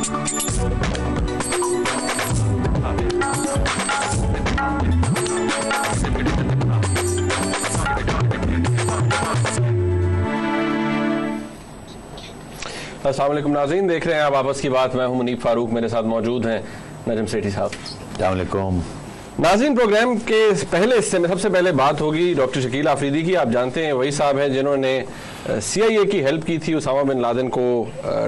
अस्सलाम वालेकुम नाज़रीन, देख रहे हैं आप आपस की बात। मैं हूं मुनीब फारूक, मेरे साथ मौजूद हैं नजम सेठी साहब। अस्सलाम वालेकुम नाज़रीन, प्रोग्राम के पहले हिस्से में सबसे पहले बात होगी डॉक्टर शकील आफरीदी की। आप जानते हैं वही साहब हैं जिन्होंने CIA की हेल्प की थी उसामा बिन लादेन को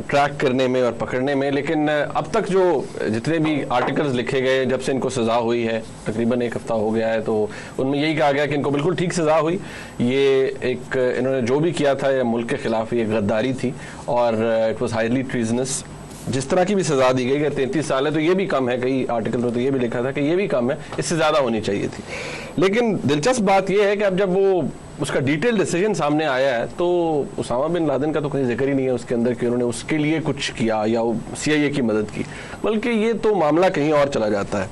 ट्रैक करने में और पकड़ने में। लेकिन अब तक जो जितने भी आर्टिकल्स लिखे गए जब से इनको सज़ा हुई है, तकरीबन एक हफ्ता हो गया है, तो उनमें यही कहा गया कि इनको बिल्कुल ठीक सज़ा हुई। ये एक इन्होंने जो भी किया था ये मुल्क के खिलाफ ये गद्दारी थी और इट वॉज हाईली ट्रीजनस। जिस तरह की भी सजा दी गई कि 33 साल है तो ये भी कम है, कई आर्टिकल में तो ये भी लिखा था कि ये भी कम है, इससे ज़्यादा होनी चाहिए थी। लेकिन दिलचस्प बात ये है कि अब जब वो उसका डिटेल डिसीजन सामने आया है तो उसामा बिन लादेन का तो कहीं जिक्र ही नहीं है उसके अंदर कि उन्होंने उसके लिए कुछ किया या CIA की मदद की, बल्कि ये तो मामला कहीं और चला जाता है।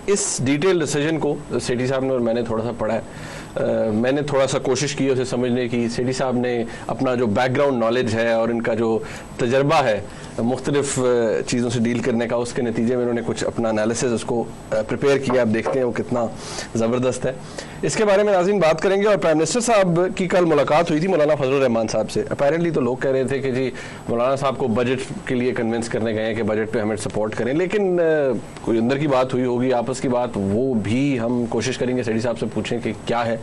इस डिटेल डिसीजन को सेठी साहब ने और मैंने थोड़ा सा पढ़ा है। मैंने थोड़ा सा कोशिश की उसे समझने की। सेठी साहब ने अपना जो बैकग्राउंड नॉलेज है और इनका जो तजर्बा है मुख्तलिफ चीज़ों से डील करने का, उसके नतीजे में उन्होंने कुछ अपना एनालिसिस उसको प्रिपेयर किया। आप देखते हैं वो कितना ज़बरदस्त है। इसके बारे में नाज़रीन बात करेंगे। और प्राइम मिनिस्टर साहब की कल मुलाकात हुई थी मौलाना फजलुर रहमान साहब से। अपेरेंटली तो लोग कह रहे थे कि जी मौलाना साहब को बजट के लिए कन्विंस करने गए हैं कि बजट पे हमें सपोर्ट करें, लेकिन कोई अंदर की बात हुई होगी, आपस की बात, वो भी हम कोशिश करेंगे सेठी साहब से पूछें कि क्या है।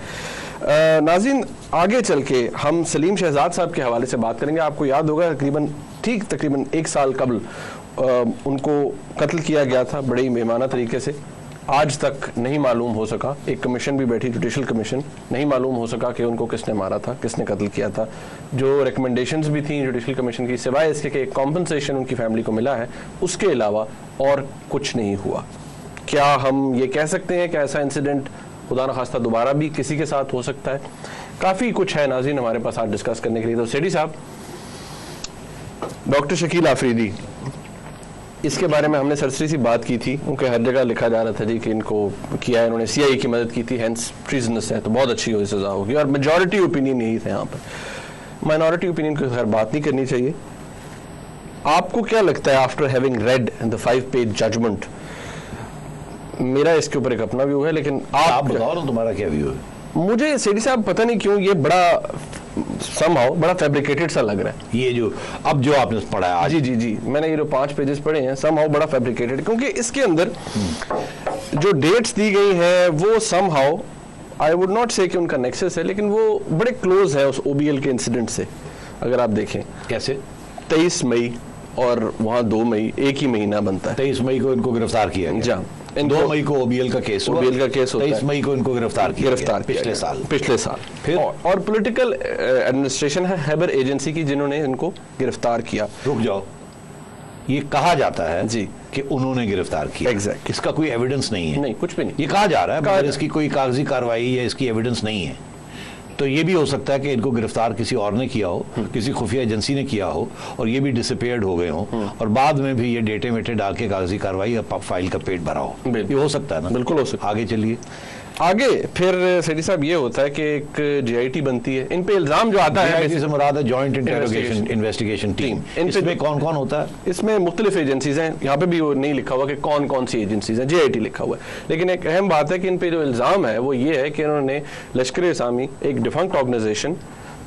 नाज़रीन आगे चल के हम सलीम शहजाद साहब के हवाले से बात करेंगे। आपको याद होगा तकरीबन 1 साल कबल उनको कत्ल किया गया था बड़े ही बेमाना तरीके से। आज तक नहीं मालूम हो सका, एक कमीशन भी बैठी, जुडिशल कमीशन, नहीं मालूम हो सका कि उनको किसने मारा था, किसने कत्ल किया था। जो रिकमेंडेशंस भी थी जुडिशल कमीशन की, सिवाय इसके कि एक कॉम्पनसेशन उनकी फैमिली को मिला है, उसके अलावा और कुछ नहीं हुआ। क्या हम ये कह सकते हैं कि ऐसा इंसिडेंट खुदा न खास्ता दोबारा भी किसी के साथ हो सकता है? काफ़ी कुछ है नाज़रीन हमारे पास आज डिस्कस करने के लिए। तो सेठी साहब, डॉक्टर शकील आफरीदी, इसके बारे में हमने सरसरी सी बात की थी। उनके हर जगह लिखा जा रहा था जी कि इनको किया है, इन्होंने CIA की मदद की थी, हैंस ट्रीजनस है, तो बहुत अच्छी हो सज़ा होगी। और मेजॉरिटी ओपिनियन यही था यहाँ पर। माइनॉरिटी ओपिनियन की खैर बात नहीं करनी चाहिए। आपको क्या लगता है after having read the five page judgment? मेरा इसके ऊपर एक अपना व्यू है, लेकिन आप बताओ ना तुम्हारा क्या व्यू है। मुझे सेठी साहब पता नहीं क्यों ये बड़ा समहाउ बड़ा फैब्रिकेटेड सा लग रहा है। ये जो अब जो आपने पढ़ा है आज, जी मैंने ये जो 5 पेजेस पढ़े हैं, समहाउ बड़ा फैब्रिकेटेड, क्योंकि इसके अंदर जो डेट्स दी गई हैं वो समहाउ आई वुड नॉट से कि उनका नेक्सस है, लेकिन वो बड़े क्लोज है उस OBL के इंसिडेंट से। अगर आप देखें कैसे 23 मई और वहाँ 2 मई एक ही महीना बनता है। 23 मई को इनको गिरफ्तार किया गया। 2 मई को OBL का केस होता है। 23 मई को इनको गिरफ्तार किया पिछले साल। फिर और पॉलिटिकल एडमिनिस्ट्रेशन है हैबर एजेंसी की जिन्होंने इनको गिरफ्तार किया। रुक जाओ, ये कहा जाता है जी कि उन्होंने गिरफ्तार किया। एग्जैक्ट। इसका कोई एविडेंस नहीं है। नहीं, कुछ भी नहीं। ये कहा जा रहा है मगर इसकी कोई कागजी कार्रवाई या इसकी एविडेंस नहीं है। तो ये भी हो सकता है कि इनको गिरफ्तार किसी और ने किया हो, किसी खुफिया एजेंसी ने किया हो और ये भी डिसअपीयर्ड हो गए हो और बाद में भी ये डेटे मेटे डाल के कागजी कार्रवाई या फाइल का पेट भरा हो। ये हो सकता है ना? बिल्कुल हो सकता है। आगे चलिए। आगे फिर सेठी साहब ये होता है कि एक JIT बनती है। इन पे इल्जाम जो आता है, JIT से मुराद है जॉइंट इन्वेस्टिगेशन टीम। इसमें कौन कौन होता है? इसमें मुख्तलिफ एजेंसीज हैं। यहाँ पे भी वो नहीं लिखा हुआ कि कौन कौन सी एजेंसीज हैं, JIT लिखा हुआ है। लेकिन एक अहम बात है कि इन पे जो इल्जाम है वो ये है कि इन्होंने लश्कर-ए-इस्लामी, एक डिफंक्ट ऑर्गेनाइजेशन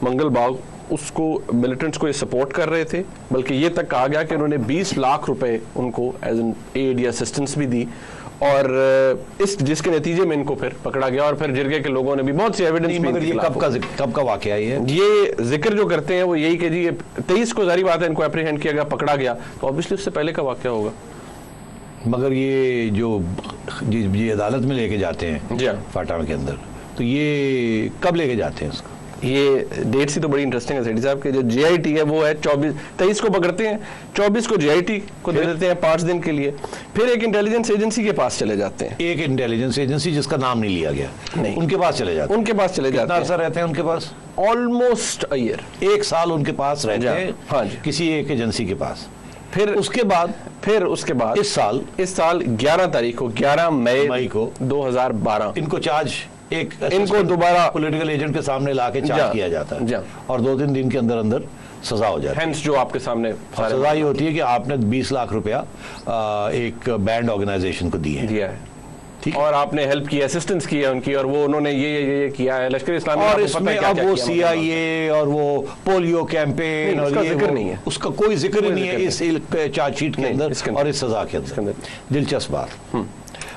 मंगल बाग, उसको मिलिटेंट्स को ये सपोर्ट कर रहे थे। बल्कि ये तक कहा गया कि उन्होंने 20 लाख रुपए उनको एज एन एड या असिस्टेंस भी दी और इस जिसके नतीजे में इनको फिर पकड़ा गया और फिर जिरगे के लोगों ने भी बहुत सी एविडेंस। मगर ये कब का वाकया है? ये जिक्र जो करते हैं वो यही कि जी 23 को जारी बात है इनको एप्रीहेंड किया गया, पकड़ा गया, तो ऑब्वियसली उससे पहले का वाकया होगा। मगर ये जो ये अदालत में लेके जाते हैं जी फाटा के अंदर, तो ये कब लेके जाते हैं उसको? ये डेट सी तो बड़ी इंटरेस्टिंग है सेठी साहब के। जो JIT है वो है 23 को पकड़ते हैं, 24 को JIT को दे देते हैं 5 दिन के लिए, फिर एक इंटेलिजेंस एजेंसी के पास चले जाते हैं। एक इंटेलिजेंस एजेंसी जिसका नाम नहीं लिया गया, नहीं, उनके पास चले जाते हैं। कितना अरसा रहते हैं उनके पास? ऑलमोस्ट अ ईयर, 1 साल उनके पास रहते हैं। हाँ जी, किसी एक एजेंसी के पास। फिर उसके बाद इस साल 11 मई को 2012 इनको दोबारा पॉलिटिकल एजेंट के सामने लाके चार्ज किया जाता है और 2-3 दिन के अंदर अंदर सजा हो जाती है। Hence जो आपके सामने सारे सजा ये होती है कि आपने 20 लाख रुपया एक बैंड ऑर्गेनाइजेशन को दिए हैं, दिया है, ठीक, और आपने हेल्प की, असिस्टेंस की है उनकी, और वो उन्होंने ये किया है लश्कर इस्लामी, और इसमें अब वो CIA और वो पोलियो कैंपेन और ये जिक्र नहीं है, उसका कोई जिक्र नहीं है इस चार्जशीट के अंदर और इस सजा के अंदर। दिलचस्प बात,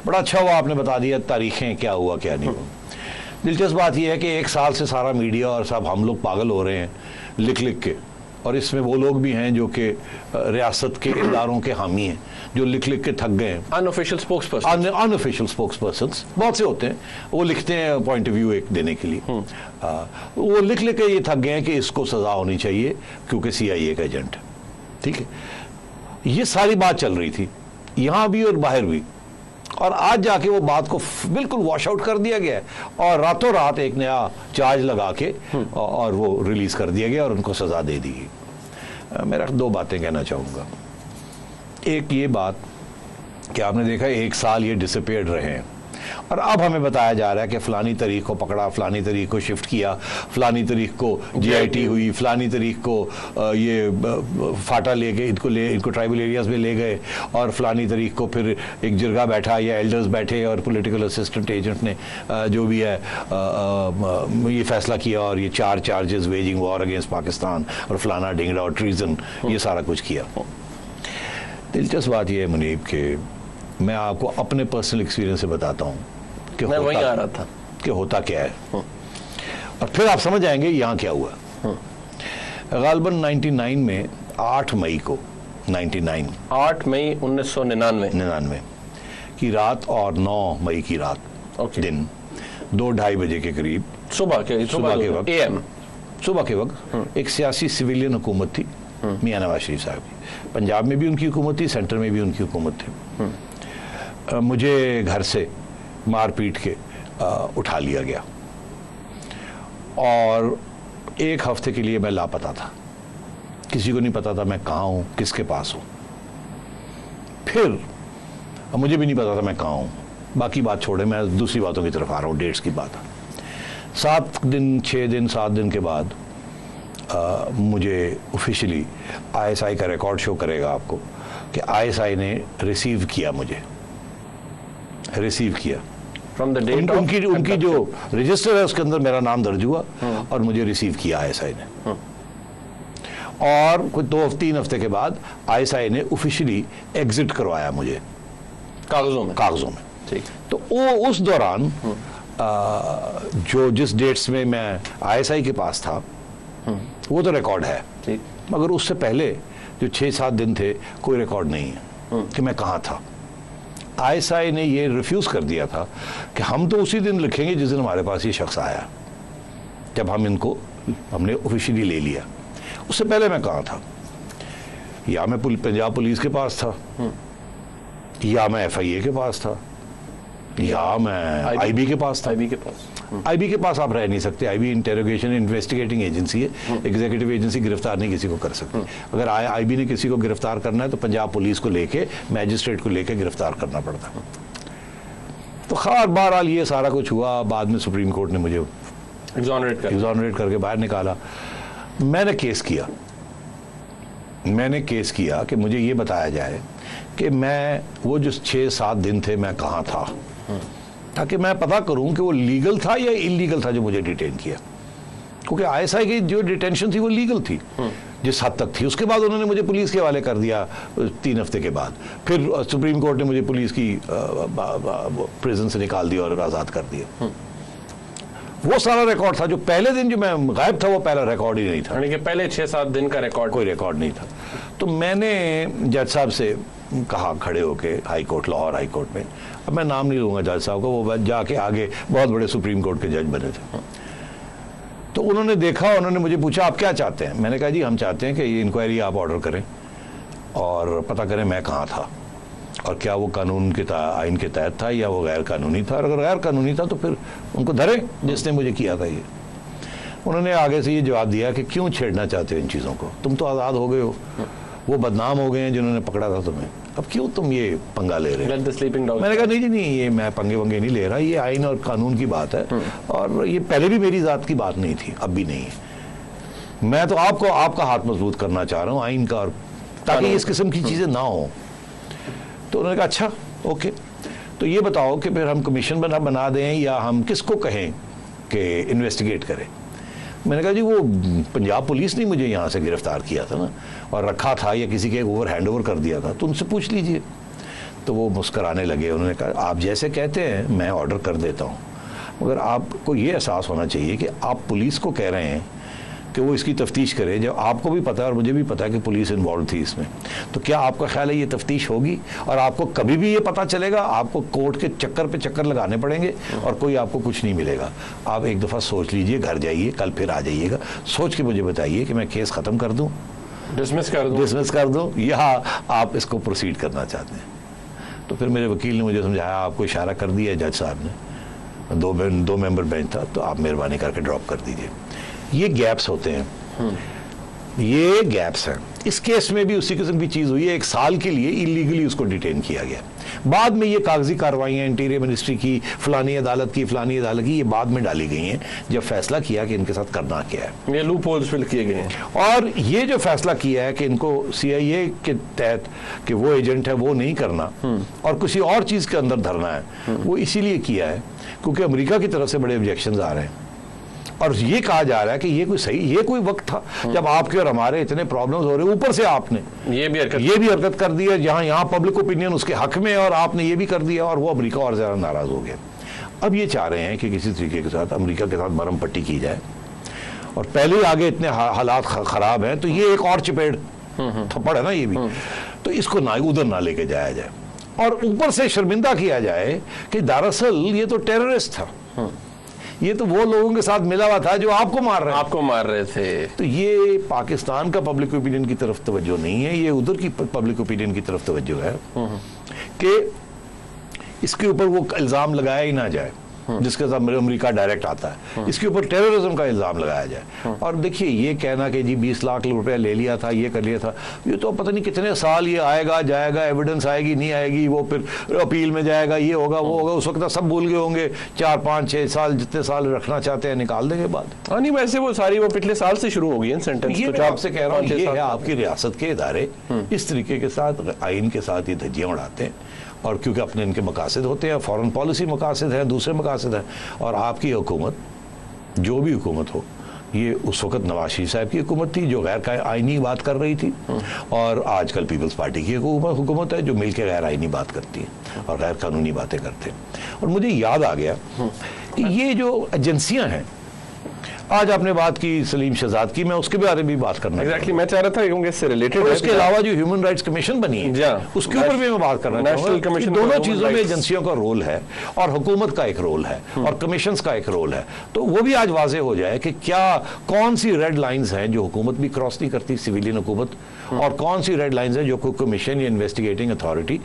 बड़ा अच्छा हुआ आपने बता दिया तारीखें क्या हुआ क्या नहीं हुआ। दिलचस्प बात यह है कि 1 साल से सारा मीडिया और सब हम लोग पागल हो रहे हैं लिख लिख के, और इसमें वो लोग भी हैं जो कि रियासत के इदारों के हामी हैं, जो लिख लिख के थक गए हैं। अनऑफिशियल स्पोक्सपर्सन, अनऑफिशियल स्पोक्सपर्सन्स बहुत से होते हैं, वो लिखते हैं पॉइंट ऑफ व्यू एक देने के लिए, वो लिख लिख के ये थक गए हैं कि इसको सजा होनी चाहिए क्योंकि CIA का एजेंट है, ठीक है। ये सारी बात चल रही थी यहाँ भी और बाहर भी, और आज जाके वो बात को बिल्कुल वॉश आउट कर दिया गया है और रातों रात एक नया चार्ज लगा के और वो रिलीज कर दिया गया और उनको सजा दे दी गई। मेरा 2 बातें कहना चाहूँगा। एक ये बात कि आपने देखा 1 साल ये डिसअपीयर्ड रहे हैं और अब हमें बताया जा रहा है कि फलानी तारीख को पकड़ा, फलानी तारीख को शिफ्ट किया, फलानी तारीख को GIT हुई, फलानी तारीख को ये फाटा ले गए, इनको ट्राइबल एरियाज में ले गए, और फलानी तारीख को फिर एक जिरगा बैठा या एल्डर्स बैठे और पॉलिटिकल असिस्टेंट एजेंट ने जो भी है ये फैसला किया और ये 4 charges waging war against Pakistan और फलाना ढिंगड़ा और ट्रीजन, ये सारा कुछ किया। दिलचस्प बात यह है मुनीब कि मैं आपको अपने पर्सनल एक्सपीरियंस से बताता हूँ कि मैं वहीं आ रहा था कि होता क्या है, और फिर आप समझ आएंगे यहाँ क्या हुआ। गालबन 99 में 8 मई को 8 मई 1999 की रात और 9 मई की रात दिन 2-2:30 बजे के करीब सुबह के वक्त AM सुबह के वक्त एक सियासी सिविलियन हुकूमत थी मियां नवाज शरीफ साहब की। पंजाब में भी उनकी हुकूमत थी, सेंटर में भी उनकी हुकूमत थी। मुझे घर से मार पीट के उठा लिया गया और 1 हफ्ते के लिए मैं लापता था, किसी को नहीं पता था मैं कहाँ हूँ, किसके पास हूँ। फिर मुझे भी नहीं पता था मैं कहाँ हूँ। बाकी बात छोड़े, मैं दूसरी बातों की तरफ आ रहा हूँ, डेट्स की बात। 7 दिन 6 दिन 7 दिन के बाद मुझे ऑफिशियली ISI का रिकॉर्ड शो करेगा आपको कि ISI ने रिसीव किया, मुझे रिसीव किया फ्रॉम द डेट, उनकी जो रजिस्टर है उसके अंदर मेरा नाम दर्ज हुआ और मुझे रिसीव किया ISI ने। और कुछ 2-3 हफ्ते के बाद ISI ने ऑफिशियली एग्जिट करवाया मुझे कागजों में। ठीक। तो वो उस दौरान जो जिस डेट्स में मैं ISI के पास था वो तो रिकॉर्ड है, ठीक, मगर उससे पहले जो 6-7 दिन थे कोई रिकॉर्ड नहीं है कि मैं कहाँ था। ISI ने ये रिफ्यूज कर दिया था कि हम तो उसी दिन लिखेंगे जिस दिन हमारे पास ये शख्स आया, जब हमने ऑफिशियली ले लिया। उससे पहले मैं कहाँ था? या मैं पंजाब पुलिस के पास था, या मैं FIA के पास था, या मैं IB के पास था। IB के पास आप रह नहीं सकते। IB इंटेरोगेशन इन्वेस्टिगेटिंग एजेंसी है, एग्जीक्यूटिव एजेंसी गिरफ्तार नहीं किसी को कर सकती। अगर IB ने किसी को गिरफ्तार करना है तो पंजाब पुलिस को लेके, मैजिस्ट्रेट को लेके गिरफ्तार करना पड़ता। तो खैर बहरहाल ये सारा कुछ हुआ। बाद में सुप्रीम कोर्ट ने मुझे एग्जॉनरेट करके बाहर निकाला। मैंने केस किया कि मुझे ये बताया जाए कि मैं वो जो 6-7 दिन थे मैं कहाँ था, ताकि मैं पता करूं कि वो लीगल था या इलीगल था जो मुझे डिटेन किया। क्योंकि ISI की जो डिटेंशन थी वो लीगल थी जिस हद तक थी। उसके बाद उन्होंने मुझे पुलिस के हवाले कर दिया 3 हफ्ते के बाद। फिर सुप्रीम कोर्ट ने मुझे पुलिस की प्रिजन से निकाल दिया और आज़ाद कर दिया। वो सारा रिकॉर्ड था। जो पहले दिन जो मैं गायब था वो पहला रिकॉर्ड ही नहीं था, यानी कि पहले 6-7 दिन का रिकॉर्ड, कोई रिकॉर्ड नहीं था। तो मैंने जज साहब से कहा खड़े होके high court, Lahore high court में, अब मैं नाम नहीं लूँगा जज साहब को, वो जाके आगे बहुत बड़े सुप्रीम कोर्ट के जज बने थे। तो उन्होंने देखा, उन्होंने मुझे पूछा आप क्या चाहते हैं? मैंने कहा जी हम चाहते हैं कि ये इंक्वायरी आप ऑर्डर करें और पता करें मैं कहाँ था और क्या वो कानून के आइन के तहत था या वो गैर कानूनी था। और अगर गैर कानूनी था तो फिर उनको धरे जिसने मुझे किया था ये। उन्होंने आगे से ये जवाब दिया कि क्यों छेड़ना चाहते हो इन चीज़ों को, तुम तो आज़ाद हो गए हो, वो बदनाम हो गए हैं जिन्होंने पकड़ा था तुम्हें, अब क्यों तुम ये पंगा ले रहे हो? मैंने कहा नहीं जी नहीं, ये मैं पंगे वंगे नहीं ले रहा, ये आइन और कानून की बात है और ये पहले भी मेरी ज़ात की बात नहीं थी, अब भी नहीं है। मैं तो आपको आपका हाथ मजबूत करना चाह रहा हूँ आइन का, और ताकि इस किस्म की चीज़ें ना हो। तो उन्होंने कहा अच्छा ओके, तो ये बताओ कि फिर हम कमीशन बना दें या हम किसको कहें कि इन्वेस्टिगेट करें। मैंने कहा जी वो पंजाब पुलिस ने मुझे यहाँ से गिरफ्तार किया था ना, और रखा था या किसी के ओवर हैंड ओवर कर दिया था, तो उनसे पूछ लीजिए। तो वो मुस्कराने लगे। उन्होंने कहा आप जैसे कहते हैं मैं ऑर्डर कर देता हूँ, मगर आपको ये एहसास होना चाहिए कि आप पुलिस को कह रहे हैं कि वो इसकी तफ्तीश करे, जब आपको भी पता है और मुझे भी पता है कि पुलिस इन्वॉल्व थी इसमें। तो क्या आपका ख्याल है ये तफ्तीश होगी और आपको कभी भी ये पता चलेगा? आपको कोर्ट के चक्कर पे चक्कर लगाने पड़ेंगे और कोई आपको कुछ नहीं मिलेगा। आप एक दफ़ा सोच लीजिए, घर जाइए, कल फिर आ जाइएगा, सोच के मुझे बताइए कि मैं केस ख़त्म कर दूँ, डिसमिस कर दूँ, या आप इसको प्रोसीड करना चाहते हैं। तो फिर मेरे वकील ने मुझे समझाया, आपको इशारा कर दिया जज साहब ने, दो मेंबर बेंच था, तो आप मेहरबानी करके ड्रॉप कर दीजिए। ये गैप्स होते हैं, ये गैप्स हैं। इस केस में भी उसी किस्म की चीज़ हुई है। 1 साल के लिए इलीगली उसको डिटेन किया गया। बाद में ये कागजी कार्रवाइयाँ इंटीरियर मिनिस्ट्री की, फलानी अदालत की, ये बाद में डाली गई हैं जब फैसला किया कि इनके साथ करना क्या है। ये लूप होल्स फिल किए गए हैं। और ये जो फैसला किया है कि इनको CIA के तहत कि वो एजेंट है वो नहीं करना और किसी और चीज़ के अंदर धरना है, वो इसीलिए किया है क्योंकि अमेरिका की तरफ से बड़े ऑब्जेक्शंस आ रहे हैं। और ये कहा जा रहा है कि ये कोई वक्त था जब आपके और हमारे इतने प्रॉब्लम्स हो रहे, ऊपर से आपने ये भी हरकत कर दी है, जहां यहाँ पब्लिक ओपिनियन उसके हक में है और आपने ये भी कर दिया और वो अमेरिका और ज़्यादा नाराज़ हो गया। अब ये चाह रहे हैं कि किसी तरीके के साथ अमेरिका के साथ मरहम पट्टी की जाए, और पहले ही आगे इतने हालात ख़राब हैं, तो ये एक और चपेड़ थप्पड़ है ना ये भी, तो इसको ना उधर ना लेके जाया जाए और ऊपर से शर्मिंदा किया जाए कि दरअसल ये तो टेररिस्ट था, ये तो वो लोगों के साथ मिला हुआ था जो आपको मार रहे थे। तो ये पाकिस्तान का पब्लिक ओपिनियन की तरफ तवज्जो नहीं है, ये उधर की पब्लिक ओपिनियन की तरफ तवज्जो है कि इसके ऊपर वो इल्ज़ाम लगाया ही ना जाए जिसके साथ अमेरिका डायरेक्ट आता है, इसके ऊपर टेररिज्म का इल्ज़ाम लगाया जाए। और देखिए ये कहना कि जी 20 लाख रुपया ले लिया था, ये कर लिया था, ये तो पता नहीं कितने साल ये आएगा जाएगा, एविडेंस आएगी नहीं आएगी, वो फिर अपील में जाएगा, ये होगा वो होगा, उस वक्त सब भूल गए होंगे, 4 5 6 साल जितने साल रखना चाहते हैं निकाल देंगे बाद। हाँ नहीं, वैसे वो सारी वो पिछले साल से शुरू हो गई है सेंटेंस। ये मैं आपसे कह रहा हूँ, ये है आपकी रियासत के इदारे इस तरीके के साथ आइन के साथ ये धज्जियाँ उड़ाते हैं, और क्योंकि अपने इनके मकासद होते हैं, फॉरेन पॉलिसी मकासद हैं, दूसरे मकासद हैं। और आपकी हुकूमत, जो भी हुकूमत हो, ये उस वक्त नवाज शरीफ साहब की हुकूमत थी जो गैर आइनी बात कर रही थी, और आजकल पीपल्स पार्टी की हुकूमत है जो मिलकर गैर आइनी बात करती है और गैर कानूनी बातें करते हैं। और मुझे याद आ गया कि ये जो एजेंसियां हैं, आज आपने बात की सलीम शहजाद की, मैं उसके बारे में भी बात करना एग्जैक्टली मैं चाह रहा था क्योंकि इससे रिलेटेड है। उसके अलावा जो ह्यूमन राइट्स कमीशन बनी है उसके ऊपर भी मैं बात करना चाहूँगा। दोनों चीज़ों में एजेंसियों का रोल है और हुकूमत का एक रोल है और कमीशंस का एक रोल है, तो वो भी आज वाजे हो जाए कि क्या कौन सी रेड लाइंस हैं जो हुकूमत भी क्रॉस नहीं करती, सिविलियन हुकूमत, और कौन सी रेड लाइंस हैं जो कोई कमीशन या इन्वेस्टिगेटिंग अथॉरिटी,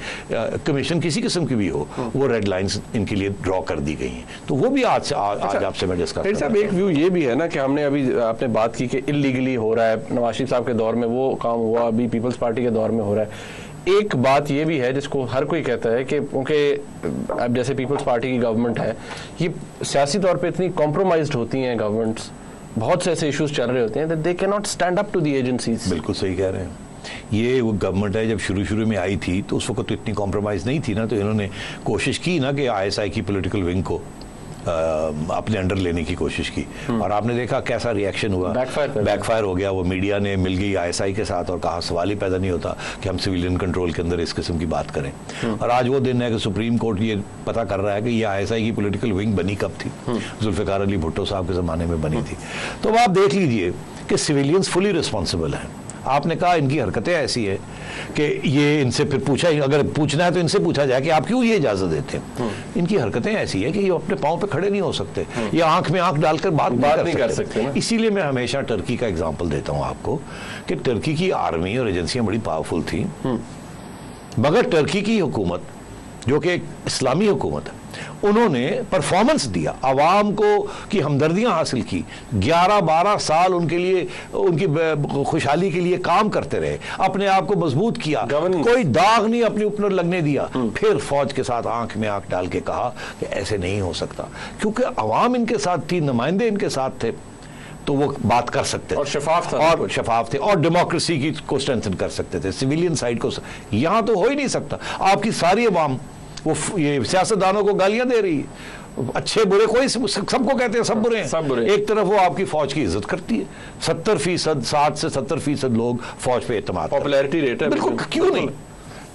कमीशन किसी किस्म की भी हो, वो रेड लाइंस इनके लिए ड्रॉ कर दी गई हैं। तो वो भी आज आपसे मैं डिस्कस कर रहा हूं। एक व्यू ये भी है ना कि हमने अभी आपने बात की कि इलीगली हो रहा है, नवाज शरीफ साहब के दौर में वो काम हुआ, अभी पीपल्स पार्टी के दौर में हो रहा है। एक बात ये भी है जिसको हर कोई कहता है कि क्योंकि अब जैसे पीपल्स पार्टी की गवर्नमेंट है, ये सियासी तौर पे इतनी कॉम्प्रोमाइज्ड होती हैं गवर्नमेंट्स, बहुत से ऐसे इश्यूज चल रहे होते हैं that they cannot stand up to the agencies. बिल्कुल सही कह रहे हैं। ये वो गवर्नमेंट है जब शुरू में आई थी तो उस वक्त तो इतनी कॉम्प्रोमाइज़ नहीं थी ना, तो इन्होंने कोशिश की ना कि ISI की पॉलिटिकल विंग को अपने अंडर लेने की कोशिश की, और आपने देखा कैसा रिएक्शन हुआ, बैकफायर हो गया। वो मीडिया ने मिल गई ISI के साथ और कहा सवाल ही पैदा नहीं होता कि हम सिविलियन कंट्रोल के अंदर इस किस्म की बात करें। और आज वो दिन है कि सुप्रीम कोर्ट ये पता कर रहा है कि ये ISI की पॉलिटिकल विंग बनी कब थी, जुल्फ़िकार अली भुट्टो साहब के ज़माने में बनी थी। तो अब आप देख लीजिए कि सिविलियंस फुली रिस्पॉन्सिबल हैं। आपने कहा इनकी हरकतें ऐसी है कि ये इनसे फिर पूछा, अगर पूछना है तो इनसे पूछा जाए कि आप क्यों ये इजाजत देते हैं। इनकी हरकतें ऐसी है कि ये अपने पांव पे खड़े नहीं हो सकते, ये आंख में आंख डालकर बात नहीं कर सकते। इसीलिए मैं हमेशा टर्की का एग्जांपल देता हूं आपको कि टर्की की आर्मी और एजेंसियां बड़ी पावरफुल थी, मगर टर्की की हुकूमत जो कि एक इस्लामी हुकूमत है, उन्होंने परफॉर्मेंस दिया, आवाम को की हमदर्दियां हासिल की, 11-12 साल उनके लिए, उनकी खुशहाली के लिए काम करते रहे, अपने आप को मजबूत किया, कोई दाग नहीं अपने ऊपर लगने दिया। फिर फौज के साथ आंख में आंख डाल के कहा कि ऐसे नहीं हो सकता, क्योंकि आवाम इनके साथ थी, नुमाइंदे इनके साथ थे। तो वो बात कर सकते थे और शफाफ था, और शफाफ थे और डेमोक्रेसी की को स्ट्रेंथन कर सकते थे, सिविलियन साइड को। यहाँ तो हो ही नहीं सकता। आपकी सारी अवाम वो ये सियासतदानों को गालियां दे रही है, अच्छे बुरे कोई सबको कहते हैं सब बुरे हैं, सब बुरे। एक तरफ वो आपकी फौज की इज्जत करती है, 70%, 60 से 70% लोग फौज पे एतमाद करते हैं। पॉपुलैरिटी रेट है बिल्कुल, क्यों नहीं?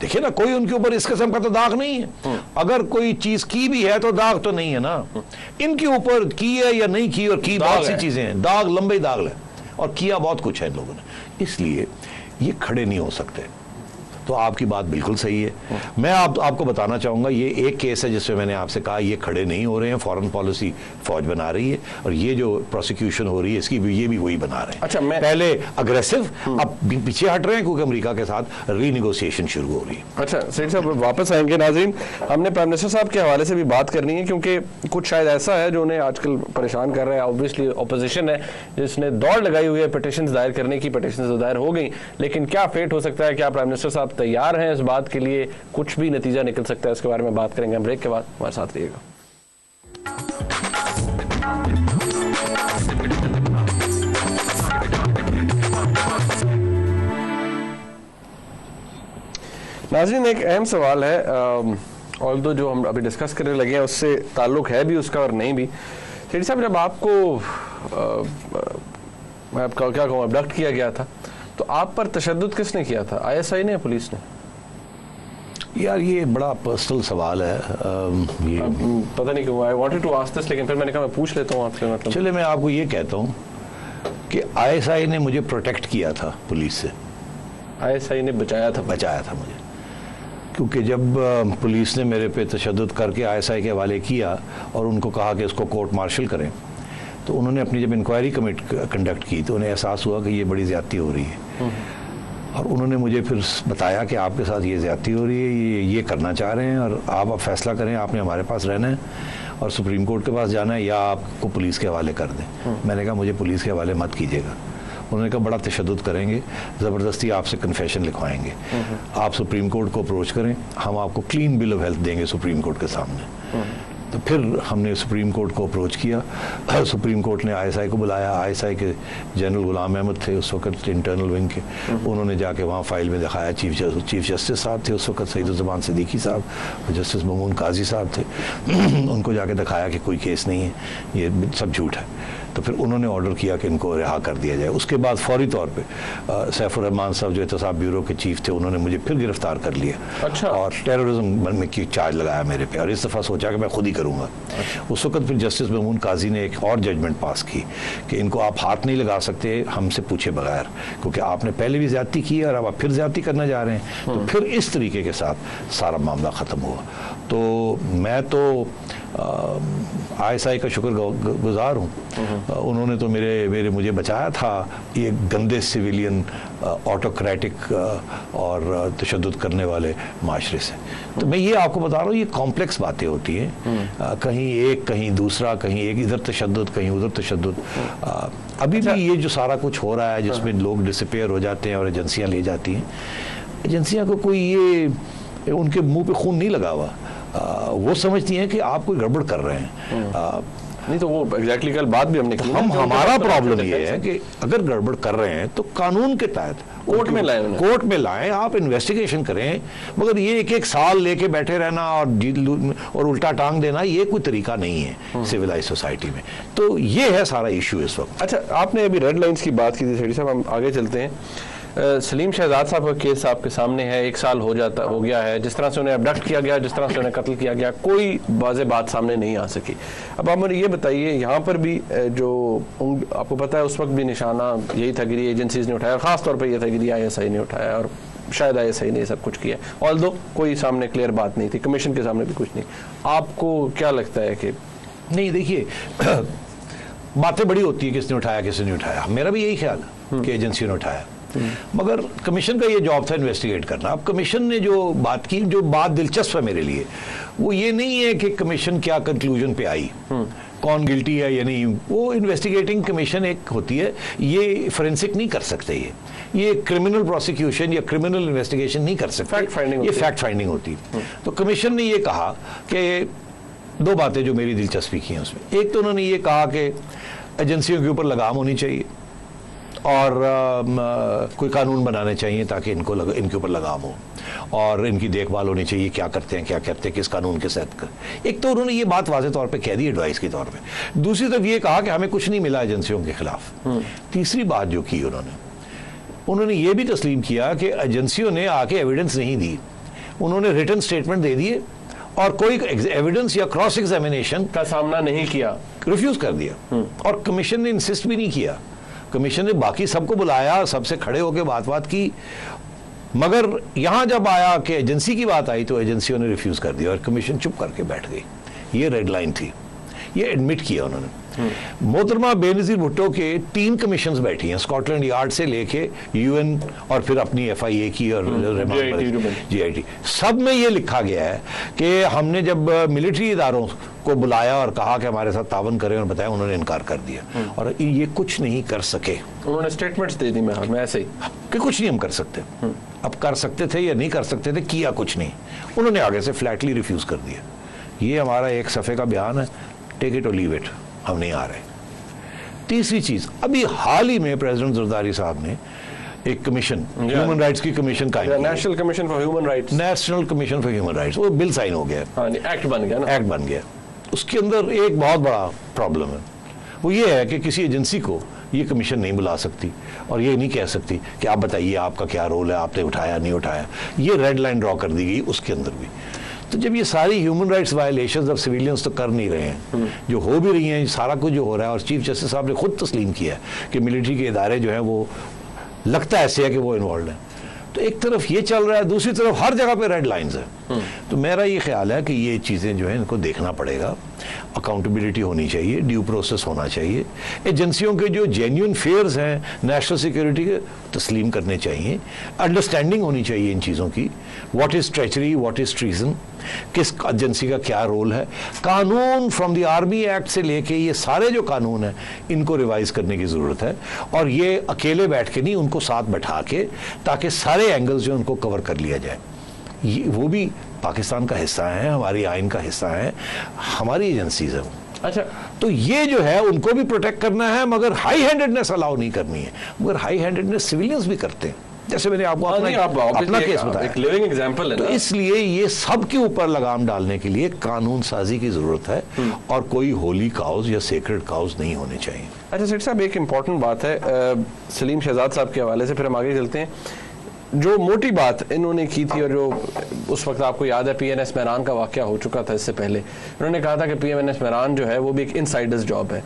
देखिए ना, कोई उनके ऊपर इस किस्म का तो दाग नहीं है। अगर कोई चीज की भी है तो दाग तो नहीं है ना। इनके ऊपर की है या नहीं की, और की बहुत सी चीजें हैं, दाग लंबे दाग है, और किया बहुत कुछ है इन लोगों ने, इसलिए ये खड़े नहीं हो सकते। तो आपकी बात बिल्कुल सही है। मैं आपको बताना चाहूंगा, ये एक केस है जिसमें मैंने आपसे कहा ये खड़े नहीं हो रहे हैं, फॉरेन पॉलिसी फौज बना रही है, और ये जो प्रोसिक्यूशन हो रही है इसकी ये भी वही बना रहे हैं। अच्छा, पहले अग्रेसिव, अब पीछे हट रहे हैं क्योंकि अमेरिका के साथ रीनिगोशिएशन शुरू हो रही है। अच्छा सेठ साहब, वापस आएंगे। नाज़रीन, हमने प्राइम मिनिस्टर साहब के हवाले से भी बात करनी है, क्योंकि कुछ शायद ऐसा है जो उन्हें आजकल परेशान कर रहा है। ऑब्वियसली ऑपोजिशन है जिसने दौड़ लगाई हुई है पिटीशंस दायर करने की, पिटीशंस दायर हो गई, लेकिन क्या फेट हो सकता है, क्या प्राइम मिनिस्टर साहब तैयार हैं इस बात के लिए, कुछ भी नतीजा निकल सकता है, इसके बारे में बात करेंगे। ब्रेक के बाद हमारे साथ रहिएगा। नाज़रीन, एक अहम सवाल है, ऑल्दो जो हम अभी डिस्कस करने लगे हैं उससे ताल्लुक है भी उसका और नहीं भी। सेठी साहब, जब आपको मैं आपका क्या कहूँ अबडक्ट किया गया था, तो आप पर तशद्दुद किसने किया था, ISI ने या पुलिस ने? यार ये बड़ा पर्सनल सवाल है, ये पता नहीं क्यों I wanted to ask this, लेकिन फिर मैंने कहा मैं पूछ लेता हूँ आपसे। मतलब चले, मैं आपको ये कहता हूँ कि ISI ने मुझे प्रोटेक्ट किया था पुलिस से। ISI ने बचाया था मुझे, क्योंकि जब पुलिस ने मेरे पे तशद्दुद करके ISI के हवाले किया और उनको कहा कि इसको कोर्ट मार्शल करें, तो उन्होंने अपनी जब इंक्वायरी कंडक्ट की तो उन्हें एहसास हुआ कि ये बड़ी ज़्यादती हो रही है, और उन्होंने मुझे फिर बताया कि आपके साथ ये ज़्यादती हो रही है, ये करना चाह रहे हैं, और आप अब फैसला करें, आपने हमारे पास रहना है और सुप्रीम कोर्ट के पास जाना है, या आपको पुलिस के हवाले कर दें। मैंने कहा मुझे पुलिस के हवाले मत कीजिएगा। उन्होंने कहा बड़ा तशद्दुद करेंगे, ज़बरदस्ती आपसे कन्फेशन लिखवाएंगे, आप सुप्रीम कोर्ट को अप्रोच करें, हम आपको क्लीन बिल ऑफ हेल्थ देंगे सुप्रीम कोर्ट के सामने। तो फिर हमने सुप्रीम कोर्ट को अप्रोच किया, सुप्रीम कोर्ट ने ISI को बुलाया। ISI के जनरल गुलाम अहमद थे उस वक्त इंटरनल विंग के, उन्होंने जाके वहाँ फाइल में दिखाया। चीफ जस्टिस साहब थे उस वक्त, सईदुज़्ज़मान सिद्दीकी साहब, जस्टिस ममून काजी साहब थे, उनको जाके दिखाया कि कोई केस नहीं है, ये सब झूठ है। तो फिर उन्होंने ऑर्डर किया कि इनको रिहा कर दिया जाए। उसके बाद फौरी तौर पे सैफुर रहमान साहब जो एहतसाब ब्यूरो के चीफ थे, उन्होंने मुझे फिर गिरफ्तार कर लिया। अच्छा। और टेररिज्म में की चार्ज लगाया मेरे पे, और इस दफ़ा सोचा कि मैं खुद ही करूँगा। अच्छा। उस वक्त फिर जस्टिस ममून काजी ने एक और जजमेंट पास की कि इनको आप हाथ नहीं लगा सकते हमसे पूछे बगैर, क्योंकि आपने पहले भी ज्यादती की है और अब आप फिर ज्यादती करने जा रहे हैं। तो फिर इस तरीके के साथ सारा मामला ख़त्म हुआ। तो मैं तो ISI का शुक्रगुजार हूँ। उन्होंने तो मुझे बचाया था ये गंदे सिविलियन ऑटोक्रेटिक और तशद्दुद करने वाले माशरे से। तो मैं ये आपको बता रहा हूँ, ये कॉम्प्लेक्स बातें होती हैं, कहीं एक कहीं दूसरा, कहीं एक इधर तशद्दुद कहीं उधर तशद्दुद। अभी भी ये जो सारा कुछ हो रहा है जिसमें लोग डिसअपेयर हो जाते हैं और एजेंसियाँ ले जाती हैं, एजेंसियाँ को कोई ये उनके मुंह पे खून नहीं लगा हुआ। वो समझती हैं कि आप कोई गड़बड़ कर रहे हैं। नहीं तो वो एग्जैक्टली कल बात भी हमने की। हमारा प्रॉब्लम ये है कि अगर गड़बड़ कर रहे हैं तो कानून के तहत कोर्ट में लाएं, आप इन्वेस्टिगेशन करें। मगर ये एक साल लेके बैठे रहना और उल्टा टांग देना, ये कोई तरीका नहीं है सिविलाइज सोसाइटी में। तो ये है सारा इशू इस वक्त। अच्छा, आपने अभी रेड लाइंस की बात की थी सेठी साहब, हम आगे चलते हैं। सलीम शहजाद साहब का केस आपके सामने है, 1 साल हो गया है। जिस तरह से उन्हें अबडक्ट किया गया, जिस तरह से उन्हें कत्ल किया गया, कोई वाज़ेह बात सामने नहीं आ सकी। अब आप मुझे ये बताइए, यहाँ पर भी जो आपको पता है उस वक्त भी निशाना यही था कि एजेंसीज ने उठाया, खासतौर पर यह था कि ISI ने उठाया, और शायद ISI ने सब कुछ किया, ऑल्दो कोई सामने क्लियर बात नहीं थी, कमीशन के सामने भी कुछ नहीं। आपको क्या लगता है कि नहीं? देखिए बातें बड़ी होती है, किसने उठाया किसने नहीं उठाया। मेरा भी यही ख्याल है कि एजेंसी ने उठाया, मगर कमीशन का ये जॉब था इन्वेस्टिगेट करना। अब कमीशन ने जो बात की, जो बात दिलचस्प है मेरे लिए, वो ये नहीं है कि कमीशन क्या कंक्लूजन पे आई, कौन गिल्टी है या नहीं। वो इन्वेस्टिगेटिंग कमीशन एक होती है, ये फोरेंसिक नहीं कर सकते, ये क्रिमिनल प्रोसिक्यूशन या क्रिमिनल इन्वेस्टिगेशन नहीं कर सकते, ये फैक्ट फाइंडिंग होती है। तो कमीशन ने ये कहा कि 2 बातें जो मेरी दिलचस्पी की हैं उसमें, एक तो उन्होंने ये कहा कि एजेंसियों के ऊपर लगाम होनी चाहिए और कोई कानून बनाने चाहिए ताकि इनके ऊपर लगाम हो और इनकी देखभाल होनी चाहिए, क्या करते हैं क्या करते हैं, किस कानून के तहत। एक तो उन्होंने ये बात वाज़ेह तौर पे कह दी एडवाइस के तौर पे, दूसरी तरफ ये कहा कि हमें कुछ नहीं मिला एजेंसियों के खिलाफ। तीसरी बात जो की उन्होंने ये भी तस्लीम किया कि एजेंसियों ने आके एविडेंस नहीं दी, उन्होंने रिटन स्टेटमेंट दे दिए और कोई एविडेंस या क्रॉस एग्जामिनेशन का सामना नहीं किया, रिफ्यूज कर दिया। और कमीशन ने इंसिस्ट भी नहीं किया, कमीशन ने बाकी सबको बुलाया, सबसे खड़े होकर बात की, मगर यहां जब आया कि एजेंसी की बात आई तो एजेंसियों ने रिफ्यूज कर दिया और कमीशन चुप करके बैठ गई। ये रेड लाइन थी, ये एडमिट किया उन्होंने। मोहतरमा बेनजीर भुट्टो के 3 कमीशंस बैठी हैं, स्कॉटलैंड यार्ड से लेके यूएन और फिर अपनी FIA की और GIT, सब में ये लिखा गया है कि हमने जब मिलिट्री इदारों को बुलाया और कहा कि हमारे साथ तावन करें और बताया, उन्होंने इनकार कर दिया और ये कुछ नहीं कर सके। उन्होंने स्टेटमेंट्स दे दी मैं ऐसे ही कि कुछ नहीं हम कर सकते। अब कर सकते थे या नहीं कर सकते थे, किया कुछ नहीं, उन्होंने आगे से फ्लैटली रिफ्यूज कर दिया। ये हमारा 1 सफ़े का बयान है, टेक इट और लीव इट, हम नहीं आ रहे। तीसरी चीज, अभी हाल ही में प्रेसिडेंट जरदारी साहब ने एक कमीशन, ह्यूमन राइट्स की कमीशन का, national commission for human rights, national commission for human rights, वो बिल साइन हो गया, एक्ट बन गया ना, एक्ट बन गया। उसके अंदर एक बहुत बड़ा प्रॉब्लम है, वो ये है कि किसी एजेंसी को ये कमीशन नहीं बुला सकती और ये नहीं कह सकती कि आप बताइए आपका क्या रोल है, आपने उठाया नहीं उठाया। ये रेड लाइन ड्रॉ कर दी गई उसके अंदर भी। तो जब ये सारी ह्यूमन राइट्स वायलेशंस अब सिविलियंस तो कर नहीं रहे हैं, जो हो भी रही हैं, सारा कुछ जो हो रहा है, और चीफ जस्टिस साहब ने खुद तस्लीम किया है कि मिलिट्री के इदारे जो हैं वो लगता ऐसे है कि वो इन्वॉल्व हैं। तो एक तरफ ये चल रहा है, दूसरी तरफ हर जगह पे रेड लाइंस है। तो मेरा ये ख्याल है कि ये चीज़ें जो है इनको देखना पड़ेगा, अकाउंटेबिलिटी होनी चाहिए, ड्यू प्रोसेस होना चाहिए, एजेंसियों के जो जेन्युइन फेयर्स हैं नेशनल सिक्योरिटी के तस्लीम करने चाहिए, अंडरस्टैंडिंग होनी चाहिए इन चीज़ों की, what is treachery, what is treason, किस एजेंसी का क्या रोल है। कानून फ्रॉम द आर्मी एक्ट से लेके ये सारे जो कानून हैं इनको रिवाइज करने की ज़रूरत है, और ये अकेले बैठ के नहीं, उनको साथ बैठा के, ताकि सारे एंगल्स जो उनको कवर कर लिया जाए। ये वो भी पाकिस्तान का हिस्सा है, हमारी आइन का हिस्सा है, हमारी एजेंसीज है। अच्छा, तो ये जो है उनको भी प्रोटेक्ट करना है, मगर हाई हैंडेडनेस अलाउ नहीं करनी है। मगर हाई हैंडेडनेस सिविलियंस भी करते हैं, जैसे मैंने आपको अपना केस बताया, एक लिविंग एग्जांपल है। तो इसलिए ये सब के ऊपर लगाम डालने के लिए कानून साजी की जरूरत है, और कोई होली काउज या सेक्रेड काउज नहीं होने चाहिए। अच्छा सेठ साहब, एक इंपॉर्टेंट बात है सलीम शहजाद साहब के हवाले से, फिर हम आगे चलते हैं। जो मोटी बात इन्होंने की थी, और जो उस वक्त आपको याद है PNS मेहरान का वाकया हो चुका था, इससे पहले उन्होंने कहा था कि PNS मेहरान जो है वो भी एक इनसाइडर्स जॉब है।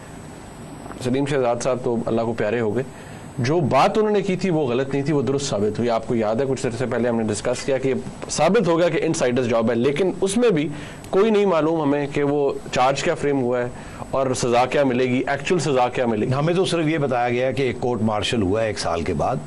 सलीम शहजाद साहब तो अल्लाह को प्यारे हो गए, जो बात उन्होंने की थी वो गलत नहीं थी, वो दुरुस्त साबित हुई। आपको याद है कुछ देर से पहले हमने डिस्कस किया कि साबित हो गया कि इनसाइडर्स जॉब है, लेकिन उसमें भी कोई नहीं मालूम हमें कि वो चार्ज क्या फ्रेम हुआ है और सजा क्या मिलेगी, एक्चुअल सजा क्या मिलेगी। हमें तो सिर्फ ये बताया गया कि एक कोर्ट मार्शल हुआ है 1 साल के बाद,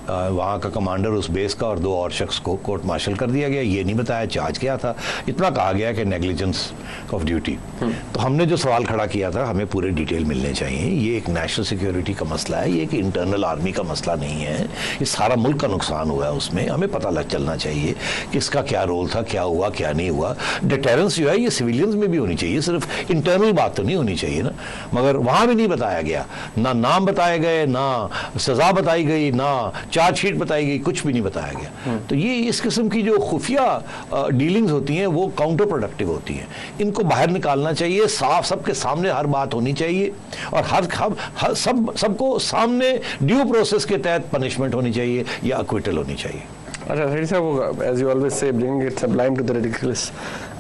वहाँ का कमांडर उस बेस का और 2 और शख्स को कोर्ट मार्शल कर दिया गया। ये नहीं बताया चार्ज क्या था, इतना कहा गया कि नेग्लिजेंस ऑफ ड्यूटी। तो हमने जो सवाल खड़ा किया था, हमें पूरे डिटेल मिलने चाहिए। ये एक नेशनल सिक्योरिटी का मसला है, ये एक इंटरनल आर्मी का मसला नहीं है, ये सारा मुल्क का नुकसान हुआ है उसमें, हमें पता लग चलना चाहिए कि इसका क्या रोल था, क्या हुआ क्या नहीं हुआ। डिटेरेंस जो है ये सिविलियंस में भी होनी चाहिए, सिर्फ इंटरनल बात तो नहीं होनी चाहिए ना। मगर वहाँ भी नहीं बताया गया, ना नाम बताए गए, ना सजा बताई गई, ना चार्जशीट बताई गई, कुछ भी नहीं बताया गया। तो ये इस किस्म की जो खुफिया डीलिंग्स होती हैं वो काउंटर प्रोडक्टिव होती हैं, इनको बाहर निकालना चाहिए, साफ सबके सामने हर बात होनी चाहिए, और सबको सामने ड्यू प्रोसेस के तहत पनिशमेंट होनी चाहिए या अक्विटल होनी चाहिए। अच्छा सही साहब, as you always say bringing it sublime to the ridiculous.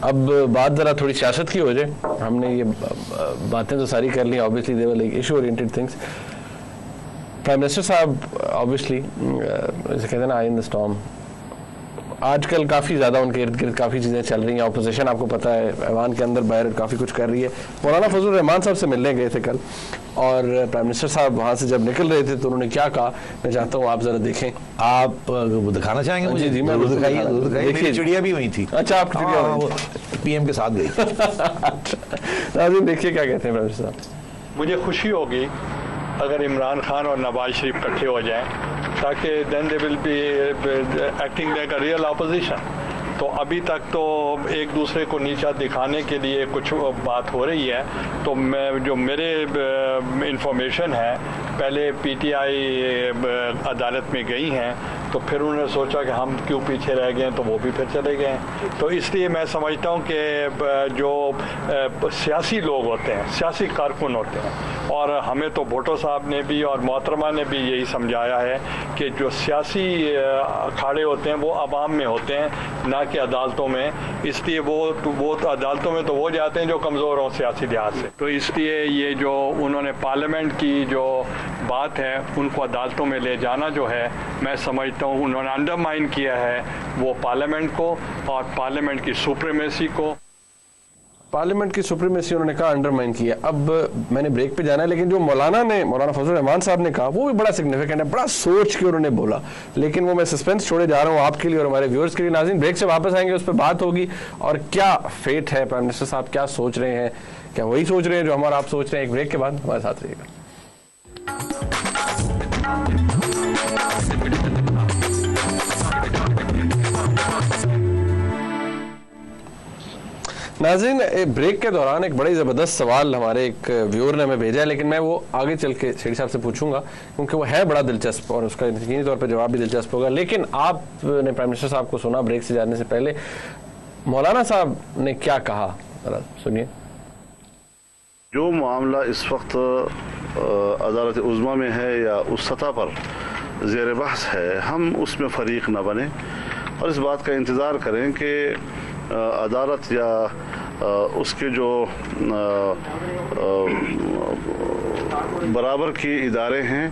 अब बात जरा थोड़ी सियासत की हो जाए। हमने ये बातें तो सारी कर ली, obviously they were like issue oriented things. Prime minister साहब ऑब्वियसली जैसे कहते हैं ना, आई इन द स्टॉर्म, आजकल काफ़ी ज़्यादा उनके इर्द गिर्द काफ़ी चीज़ें चल रही हैं। अपोजिशन आपको पता है ऐवान के अंदर बाहर काफ़ी कुछ कर रही है। मौलाना फजल रहमान साहब से मिलने गए थे कल, और प्राइम मिनिस्टर साहब वहाँ से जब निकल रहे थे तो उन्होंने क्या कहा, मैं चाहता हूँ आप ज़रा देखें। आप दिखाना चाहेंगे मुझे? जी मैं देखिए, चिड़िया भी वहीं थी। अच्छा, आपकी चिड़िया वो PM के साथ गई। नाज़रीन देखिए क्या कहते हैं प्राइम मिनिस्टर साहब। मुझे खुशी होगी अगर इमरान खान और नवाज शरीफ इकट्ठे हो जाएं, ताकि then they will be acting like a real opposition. तो अभी तक तो एक दूसरे को नीचा दिखाने के लिए कुछ बात हो रही है। तो मैं जो मेरे इंफॉर्मेशन है, पहले पीटीआई अदालत में गई हैं, तो फिर उन्होंने सोचा कि हम क्यों पीछे रह गए हैं, तो वो भी फिर चले गए हैं। तो इसलिए मैं समझता हूँ कि जो सियासी लोग होते हैं, सियासी कारकुन होते हैं, और हमें तो भुट्टो साहब ने भी और मोहतरमा ने भी यही समझाया है कि जो सियासी अखाड़े होते हैं वो अवाम में होते हैं, ना कि अदालतों में। इसलिए वो अदालतों में तो वो जाते हैं जो कमज़ोर हों सियासी लिहाज से। तो इसलिए ये जो उन्होंने पार्लियामेंट की जो बात है उनको अदालतों में ले जाना जो है, मैं समझता हूँ उन्होंने अंडरमाइन किया है वो पार्लियामेंट को और पार्लियामेंट की सुप्रीमेसी को। पार्लियामेंट की सुप्रीमेसी उन्होंने कहा अंडरमाइन किया। अब मैंने ब्रेक पे जाना है, लेकिन जो मौलाना फजल रहमान साहब ने कहा वो भी बड़ा सिग्निफिकेंट है, बड़ा सोच के उन्होंने बोला। लेकिन वो मैं सस्पेंस छोड़े जा रहा हूँ आपके लिए और हमारे व्यूअर्स के लिए। नाज़रीन, ब्रेक से वापस आएंगे, उस पर बात होगी और क्या फेट है, प्राइम मिनिस्टर साहब क्या सोच रहे हैं, क्या वही सोच रहे हैं जो हमारा आप सोच रहे हैं। एक ब्रेक के बाद हमारे साथ रहिएगा। नाज़रीन, ब्रेक के दौरान एक बड़ी ज़बरदस्त सवाल हमारे एक व्यूअर ने हमें भेजा है, लेकिन मैं वो आगे चल के सेठी साहब से पूछूंगा क्योंकि वो है बड़ा दिलचस्प और उसका यकीनी तौर पे जवाब भी दिलचस्प होगा। लेकिन आपने प्राइम मिनिस्टर साहब को सुना ब्रेक से जाने से पहले, मौलाना साहब ने क्या कहा, जरा सुनिए। जो मामला इस वक्त अदालत उज़्मा में है या उस सतह पर ज़ेर बहस है, हम उसमें फ़रीक न बने और इस बात का इंतज़ार करें कि अदालत या उसके जो बराबर के इदारे हैं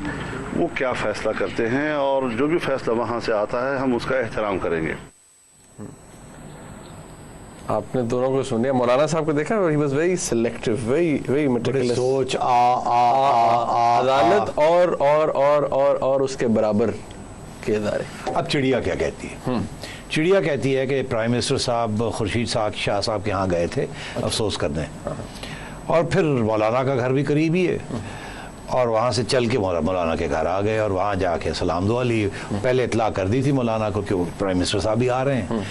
वो क्या फ़ैसला करते हैं और जो भी फ़ैसला वहाँ से आता है हम उसका एहतराम करेंगे। आपने दोनों को सुन लिया। मौलाना साहब को देखा, he was very selective, very meticulous. सोच अदालत और उसके बराबर के इदारे। अब चिड़िया क्या कहती है? चिड़िया कहती है कि प्राइम मिनिस्टर साहब खुर्शीद शाह साहब के यहाँ गए थे अफसोस करने, और फिर मौलाना का घर भी करीब ही है, और वहाँ से चल के मौलाना के घर आ गए और वहाँ जाके सलाम दुआ ली। पहले इतला कर दी थी मौलाना को कि प्राइम मिनिस्टर साहब भी आ रहे हैं।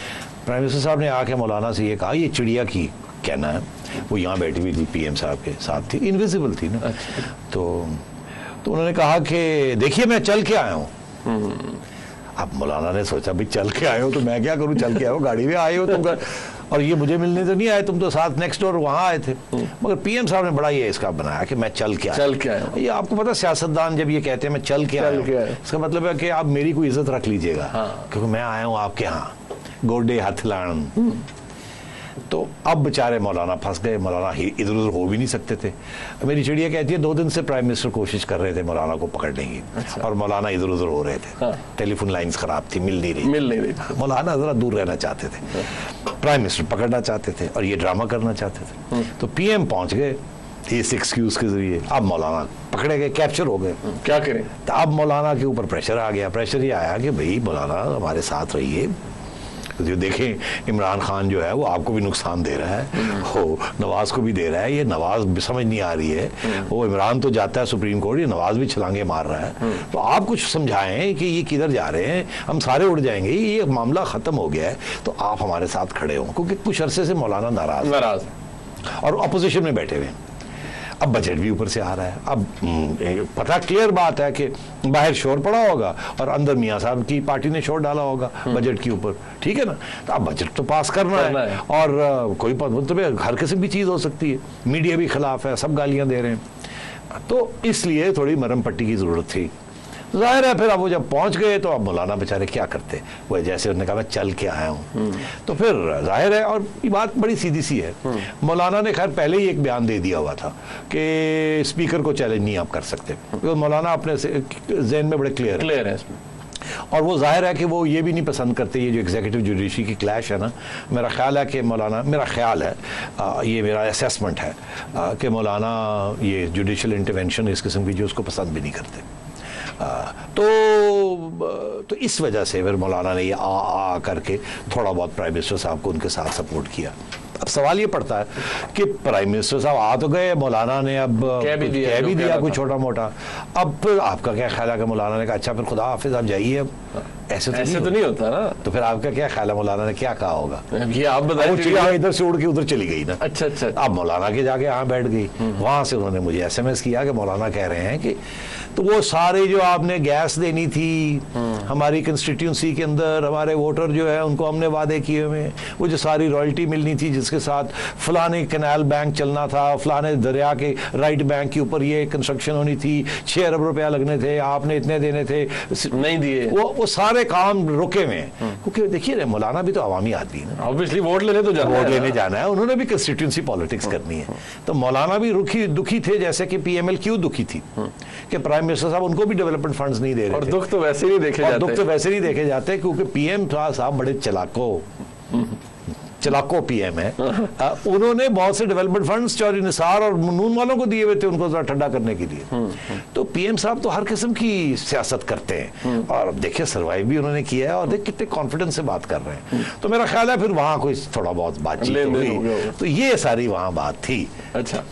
प्राइम मिनिस्टर साहब ने आके मौलाना से ये कहा, ये चिड़िया की कहना है, वो यहाँ बैठी हुई थी, पीएम साहब के साथ थी, इनविजिबल थी ना। तो उन्होंने कहा कि देखिए मैं चल के आया हूँ। अब मौलाना ने सोचा भाई चल के आए हो तो मैं क्या करूं, चल के आए हो, गाड़ी में आए हो तुम, और ये मुझे मिलने तो नहीं आए, तुम तो साथ नेक्स्ट डोर वहां आए थे। मगर पीएम साहब ने बड़ा ये इसका बनाया कि मैं चल के आया। ये आपको पता, सियासतदान जब ये कहते हैं मैं चल के आया, इसका मतलब है कि आप मेरी कोई इज्जत रख लीजिएगा, क्योंकि मैं आया हूँ आपके यहाँ गोडे हाथ लान। तो अब बेचारे मौलाना फंस गए, मौलाना इधर उधर हो भी नहीं सकते थे। मेरी चिड़िया कहती है 2 दिन से प्राइम मिनिस्टर कोशिश कर रहे थे मौलाना को पकड़ने की। अच्छा। और मौलाना इधर उधर हो रहे थे। टेलीफोन लाइंस खराब थी, मिल नहीं रही। मौलाना जरा दूर रहना चाहते थे, प्राइम मिनिस्टर पकड़ना चाहते थे और ये ड्रामा करना चाहते थे। तो पीएम पहुंच गए इस एक्सक्यूज के जरिए। अब मौलाना पकड़े गए, कैप्चर हो गए, क्या करें। तो अब मौलाना के ऊपर प्रेशर आ गया। प्रेशर ये आया कि भाई मौलाना हमारे साथ रहिए, जो देखें इमरान खान जो है वो आपको भी नुकसान दे रहा है, वो नवाज को भी दे रहा है, ये नवाज समझ नहीं आ रही है, वो इमरान तो जाता है सुप्रीम कोर्ट, ये नवाज भी छलांगे मार रहा है। तो आप कुछ समझाएं कि ये किधर जा रहे हैं, हम सारे उड़ जाएंगे, ये मामला खत्म हो गया है, तो आप हमारे साथ खड़े हों। क्योंकि कुछ अरसे से मौलाना नाराज और अपोजिशन में बैठे हुए हैं। अब बजट भी ऊपर से आ रहा है। अब पता क्लियर बात है कि बाहर शोर पड़ा होगा और अंदर मियाँ साहब की पार्टी ने शोर डाला होगा बजट के ऊपर, ठीक है ना। तो अब बजट तो पास करना है। और कोई मतलब हर किस्म की चीज़ हो सकती है, मीडिया भी खिलाफ है, सब गालियां दे रहे हैं, तो इसलिए थोड़ी मरहम पट्टी की ज़रूरत थी। जाहिर है फिर अब वो जब पहुंच गए तो अब मौलाना बेचारे क्या करते, वो जैसे उन्होंने कहा मैं चल के आया हूँ, तो फिर जाहिर है, और ये बात बड़ी सीधी सी है। मौलाना ने खैर पहले ही एक बयान दे दिया हुआ था कि स्पीकर को चैलेंज नहीं आप कर सकते, तो मौलाना अपने ज़हन में बड़े क्लियर है इसमें। और वो जाहिर है कि वो ये भी नहीं पसंद करते, ये जो एग्जीक्यूटिव जुडिशरी की क्लैश है ना, मेरा ख्याल है कि मौलाना, मेरा ख्याल है, ये मेरा असेसमेंट है कि मौलाना ये जुडिशल इंटरवेंशन इस किस्म की जो उसको पसंद भी नहीं करते। तो इस वजह से फिर मौलाना ने ये आ करके थोड़ा बहुत प्राइम मिनिस्टर साहब को उनके साथ सपोर्ट किया। अब सवाल ये पड़ता है कि प्राइम मिनिस्टर साहब आ तो गए, मौलाना ने अब कह भी दिया कुछ छोटा मोटा, अब फिर आपका क्या ख्याल है कि मौलाना ने कहा अच्छा फिर खुदा हाफिज आप जाइए, अब ऐसे तो नहीं होता ना। तो फिर आपका क्या ख्याल है, मौलाना ने क्या कहा होगा? ये आप बताइए। चिड़िया इधर से उड़ के उधर चली गई ना। अच्छा अच्छा। अब मौलाना के जाके यहाँ बैठ गई, वहां से उन्होंने मुझे SMS किया कि मौलाना कह रहे हैं कि तो वो सारे जो आपने गैस देनी थी हमारी कंस्टिट्यूंसी के अंदर, हमारे वोटर जो है उनको हमने वादे किए हुए, वो जो सारी रॉयल्टी मिलनी थी जिसके साथ फलाने कैनाल बैंक चलना था, फलाने दरिया के राइट बैंक के ऊपर ये कंस्ट्रक्शन होनी थी, 6 अरब रुपया लगने थे, आपने इतने देने थे, नहीं दिए। वो सारे काम रुके हुए हैं। क्योंकि देखिए मौलाना भी तो अवामी आदमी है ना, ऑब्वियसली वोट लेने तो जाना, वोट लेने जाना है, उन्होंने भी कंस्टिट्यूंसी पॉलिटिक्स करनी है। तो मौलाना भी दुखी थे, जैसे कि PML क्यों दुखी थी कि प्राइम मिनिस्टर साहब उनको भी डेवलपमेंट फंड्स नहीं दे रहे और थे। दुख तो वैसे ही देखे जाते, दुख तो वैसे नहीं देखे जाते क्योंकि PM साहब बड़े चलाको PM है। उन्होंने बहुत से डेवलपमेंट फंड्स चौधरी निसार और नून वालों को दिए हुए थे उनको जरा ठंडा करने के लिए। तो PM साहब तो हर किस्म की सियासत करते हैं और अब देखिए सर्वाइव भी उन्होंने किया है और देख कितने कॉन्फिडेंस से बात कर रहे हैं। तो मेरा ख्याल है फिर वहां कोई थोड़ा बहुत बातचीत हुई, तो ये सारी वहां बात थी। अच्छा,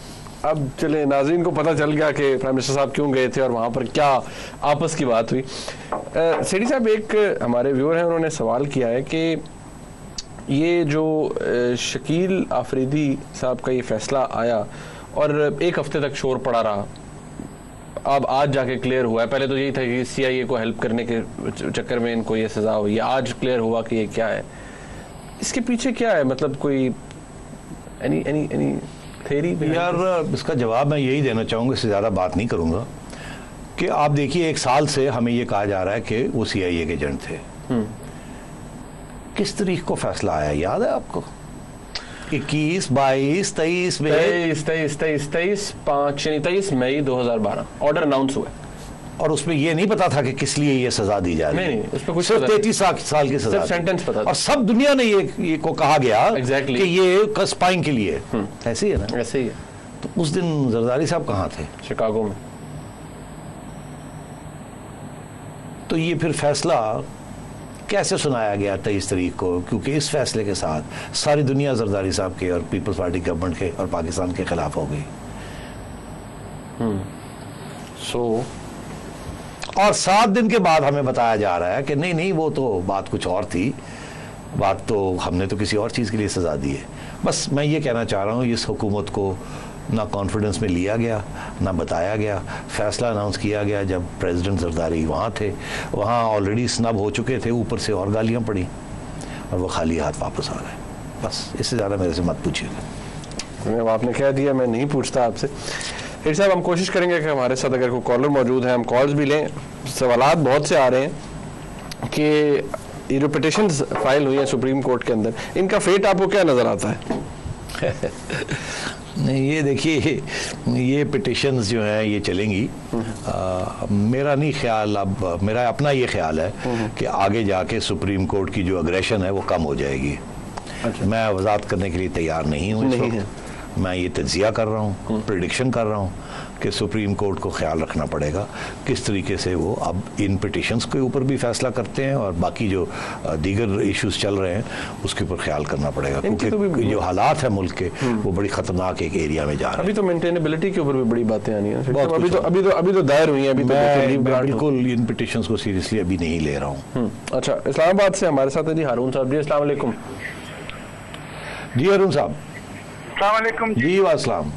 अब चले नाज़रीन को पता चल गया कि प्राइम मिनिस्टर साहब क्यों गए थे और वहाँ पर क्या आपस की बात हुई। सेठी साहब, एक हमारे व्यूअर हैं, उन्होंने सवाल किया है कि ये जो शकील आफरीदी साहब का ये फैसला आया और एक हफ्ते तक शोर पड़ा रहा, अब आज जाके क्लियर हुआ है। पहले तो यही था कि CIA को हेल्प करने के चक्कर में इनको ये सज़ा हुई है, आज क्लियर हुआ कि ये क्या है, इसके पीछे क्या है, मतलब कोई एनी थेरी? यार इसका जवाब मैं यही देना चाहूँगा, इससे ज़्यादा बात नहीं करूँगा, कि आप देखिए 1 साल से हमें ये कहा जा रहा है कि वो CIA के एजेंट थे। किस तारीख को फैसला आया याद है आपको? 21, 22, 23 में 23 मई 2012 ऑर्डर अनाउंस हुआ और उसमें ये नहीं पता था कि किस लिए ये सजा दी जा रही है। नहीं, उसमें कुछ सिर्फ 33 साल की सजा, सेंटेंस पता था। और सब दुनिया ने ये को कहा गया Exactly. कि ये स्पाइंग के लिए। ऐसे ही है ना? ऐसे ही है। तो उस दिन जरदारी साहब कहाँ थे? शिकागो में। तो ये फिर फैसला कैसे सुनाया गया 23 तारीख को? क्योंकि इस फैसले के साथ सारी दुनिया जरदारी साहब के और पीपल्स पार्टी गवर्नमेंट के और पाकिस्तान के खिलाफ हो गई। और 7 दिन के बाद हमें बताया जा रहा है कि नहीं वो तो बात कुछ और थी, बात तो हमने तो किसी और चीज़ के लिए सजा दी है। बस मैं ये कहना चाह रहा हूँ, इस हुकूमत को ना कॉन्फिडेंस में लिया गया, ना बताया गया। फैसला अनाउंस किया गया जब प्रेसिडेंट जरदारी वहाँ थे, वहाँ ऑलरेडी स्नब हो चुके थे, ऊपर से और गालियाँ पड़ी और वो खाली हाथ वापस आ गए। बस इससे ज़्यादा मेरे से मत पूछिएगा। आपने कह दिया, मैं नहीं पूछता आपसे। फिर साहब, हम कोशिश करेंगे कि हमारे साथ अगर कोई कॉलर मौजूद है हम कॉल्स भी लें। सवालात बहुत से आ रहे हैं कि ये जो पिटिशंस फाइल हुई हैं सुप्रीम कोर्ट के अंदर, इनका फेट आपको क्या नज़र आता है? नहीं, ये देखिए, ये पिटिशंस जो हैं ये चलेंगी। मेरा नहीं ख्याल, अब मेरा अपना ये ख्याल है कि आगे जाके सुप्रीम कोर्ट की जो अग्रेशन है वो कम हो जाएगी। अच्छा। मैं वजाहत करने के लिए तैयार नहीं हूँ इस वक्त। मैं ये तज्जिया कर रहा हूँ, प्रेडिक्शन कर रहा हूँ कि सुप्रीम कोर्ट को ख्याल रखना पड़ेगा किस तरीके से वो अब इन पिटिशंस के ऊपर भी फैसला करते हैं और बाकी जो दीगर इश्यूज चल रहे हैं उसके ऊपर ख्याल करना पड़ेगा, क्योंकि तो जो हालात है मुल्क के वो बड़ी खतरनाक एक एरिया में जा रहे हैं। अभी तो मेंटेनेबिलिटी के ऊपर भी बड़ी बातें आनी है। अभी तो दायर हुई हैं। मैं बिल्कुल इन पिटिशंस को सीरियसली अभी नहीं ले रहा हूँ। अच्छा, इस्लामाबाद से हमारे साथ है जी हारून साहब। जी अस्सलाम वालेकुम। जी हारून साहब। अस्सलाम वालेकुम जी वासलाम।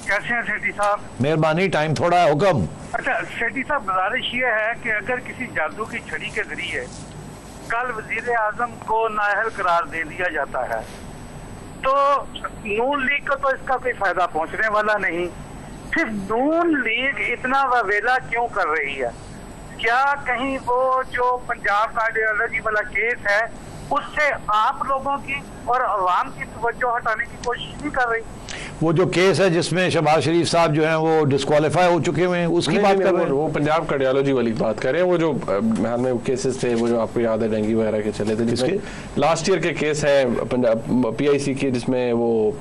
कैसे हैं सेठी साहब? मेहरबानी, टाइम थोड़ा है, हुक्म। अच्छा सेठी साहब, गुजारिश ये है कि अगर किसी जादू की छड़ी के जरिए कल वजीर आजम को नाअहल करार दे दिया जाता है तो नून लीग को तो इसका कोई फायदा पहुंचने वाला नहीं। फिर नून लीग इतना ववेला क्यों कर रही है? क्या कहीं वो जो पंजाब कार्डियोलॉजी वाला केस है उससे आप लोगों की और अवाम की तवज्जो हटाने की कोशिश नहीं कर रही? वो जो केस है जिसमें शहबाज शरीफ साहब जो हैं वो डिस्क्वालीफाई हो चुके हुए हैं, उसकी बात कर रहे हैं? वो पंजाब कार्डियोलॉजी वाली बात कर रहे हैं। वो जो हाल में केसेस थे, वो जो आपको याद है डेंगू वगैरह के चले थे, जिसमें लास्ट ईयर के केस है पंजाब PIC के, जिसमें वो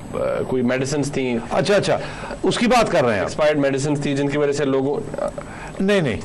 कोई मेडिसिन थी। अच्छा, उसकी बात कर रहे हैं? एक्सपायर्ड मेडिसिन थी जिनकी वजह से लोगों नहीं,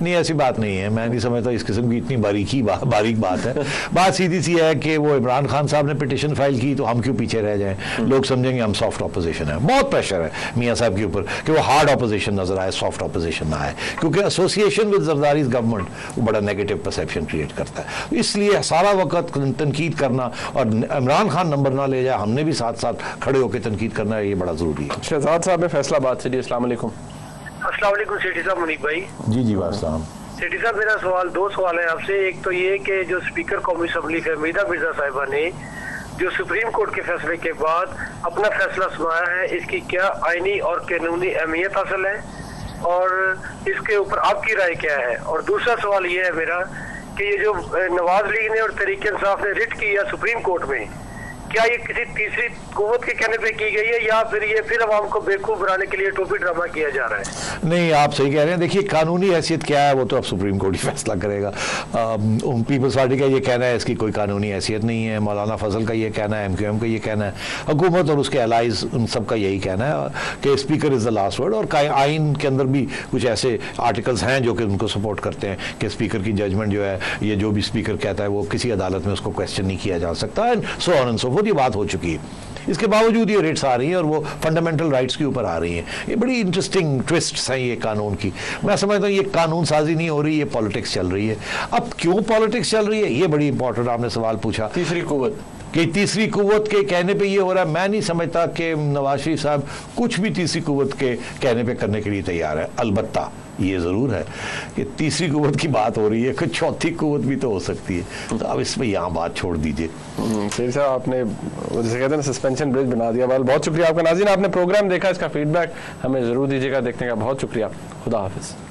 नहीं, ऐसी बात नहीं है, मैं नहीं समझता इस किस्म की इतनी बारीक बात है। बात सीधी सी है कि वो इमरान खान साहब ने पिटिशन फाइल की तो हम क्यों पीछे रह जाएं, लोग समझेंगे हम सॉफ्ट ऑपोजिशन है। बहुत प्रेशर है मियां साहब के ऊपर कि वो हार्ड ऑपोजिशन नजर आए, सॉफ्ट ऑपोजिशन ना आए, क्योंकि एसोसिएशन विद जरदारी गवर्नमेंट वो बड़ा नेगेटिव परसेप्शन क्रिएट करता है। इसलिए सारा वक्त तनकीद करना और इमरान खान नंबर ना ले जाए, हमने भी साथ साथ खड़े होकर तनकीद करना, ये बड़ा जरूरी है। शहजाद साहब ने फैसलाबाद से। जी अस्सलाम वालेकुम। अस्सलाम वालेकुम सेठी साहब, मुनीब भाई। जी वास्सलाम। सेठी साहब, मेरा सवाल, दो सवाल है आपसे। एक तो ये कि जो स्पीकर कौमी असम्बली हमीदा मिर्जा साहिबा ने जो सुप्रीम कोर्ट के फैसले के बाद अपना फैसला सुनाया है, इसकी क्या आईनी और कानूनी अहमियत हासिल है और इसके ऊपर आपकी राय क्या है? और दूसरा सवाल ये है मेरा कि ये जो नवाज लीग ने और तहरीक इंसाफ ने रिट किया सुप्रीम कोर्ट में, क्या ये किसी तीसरी कुव्वत के कहने पे की गई है या फिर ये फिर अवाम को बेवकूफ बनाने के लिए टोपी ड्रामा किया जा रहा है? नहीं, आप सही कह रहे हैं। देखिए, कानूनी हैसियत क्या है वो तो अब सुप्रीम कोर्ट ही फैसला करेगा। पीपल्स पार्टी का ये कहना है इसकी कोई कानूनी हैसियत नहीं है, मौलाना फजल का ये कहना है, MQM का ये कहना है, हुकूमत और उसके अलाइज उन सबका यही कहना है कि speaker is the last word. और आइन के अंदर भी कुछ ऐसे आर्टिकल्स हैं जो कि उनको सपोर्ट करते हैं कि स्पीकर की जजमेंट जो है, ये जो भी स्पीकर कहता है वो किसी अदालत में उसको क्वेश्चन नहीं किया जा सकता, and so on and so fourth. ये बात हो चुकी है। इसके बावजूद ये रेट्स आ रही हैं और वो फंडामेंटल राइट्स के ऊपर आ रही हैं। ये बड़ी इंटरेस्टिंग ट्विस्ट्स हैं ये कानून की। मैं समझता हूँ ये कानून साजी नहीं हो रही, ये पॉलिटिक्स चल रही है। अब क्यों पॉलिटिक्स चल रही है, ये बड़ी इंपॉर्टेंट आपने सवाल पूछा। तीसरी कुव्वत कि तीसरी कुव्वत के कहने पे ये हो रहा है, मैं नहीं समझता कि नवाज शरीफ साहब कुछ भी तीसरी कुव्वत के कहने पे करने के लिए तैयार है। अलबत्ता ये ज़रूर है कि तीसरी कुव्वत की बात हो रही है कि चौथी कुव्वत भी तो हो सकती है, तो अब इसमें यहाँ बात छोड़ दीजिए। सही साहब, आपने जैसे कहते हैं सस्पेंशन ब्रिज बना दिया। बहुत शुक्रिया आपका। नाज़रीन, आपने प्रोग्राम देखा, इसका फीडबैक हमें ज़रूर दीजिएगा। देखने का बहुत शुक्रिया। खुदा हाफिज़।